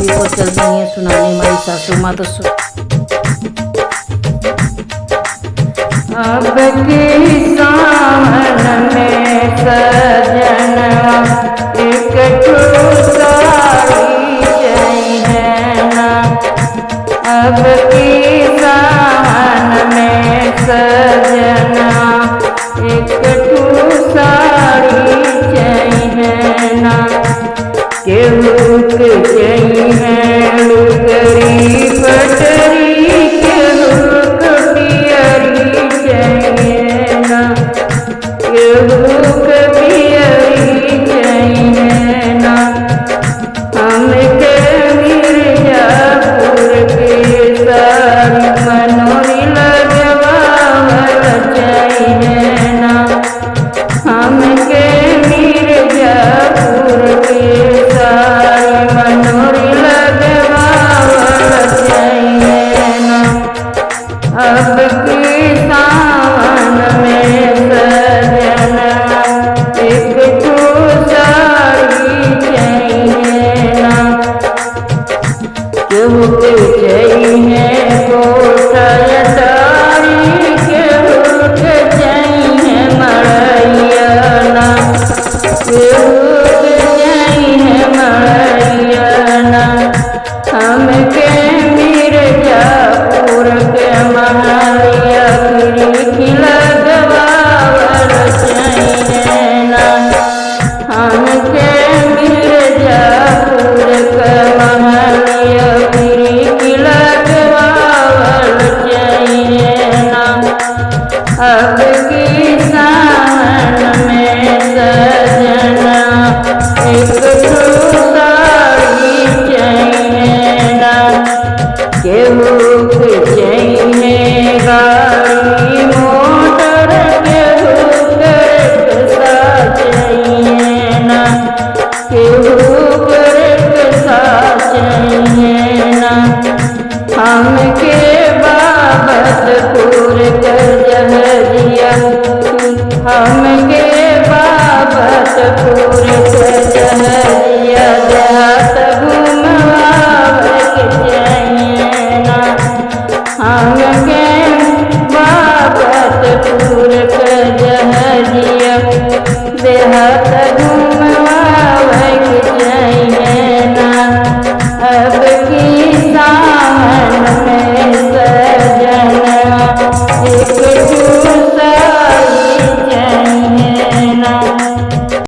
बीबी को चल रही है सुनाने हमारी सासू माँ। तो अब की सावन में सजना एक साड़ी चाहिए ना। अब की सावन में सजना एक साड़ी चाहिए ना। केहू के चाहिए लुगरी पटरी, केहू के पियरी चाहिए ना। केहू के पियरी चाहिए ना। हमके मिर्जापुर के सारी मनोरी लगवावल चाहिए ना। हमके मिर्जापुर के सारी मनोरी लगवावल चाहिए ना। अब की सावन में सजना एक साड़ी चाहिए ना। केहू के चाहिए कोठा अटारी, केहू के चाहिए मड़ैया ना। केहू के चाहिए मड़ैया ना। हमके मिर्जापुर के महलिया खिड़की लगवावल चाहिए ना। हमके मिर्जापुर के महलिया खिड़की लगवावल चाहिए ना। अब की सावन में सजना एक साड़ी चाहिए ना। केहू के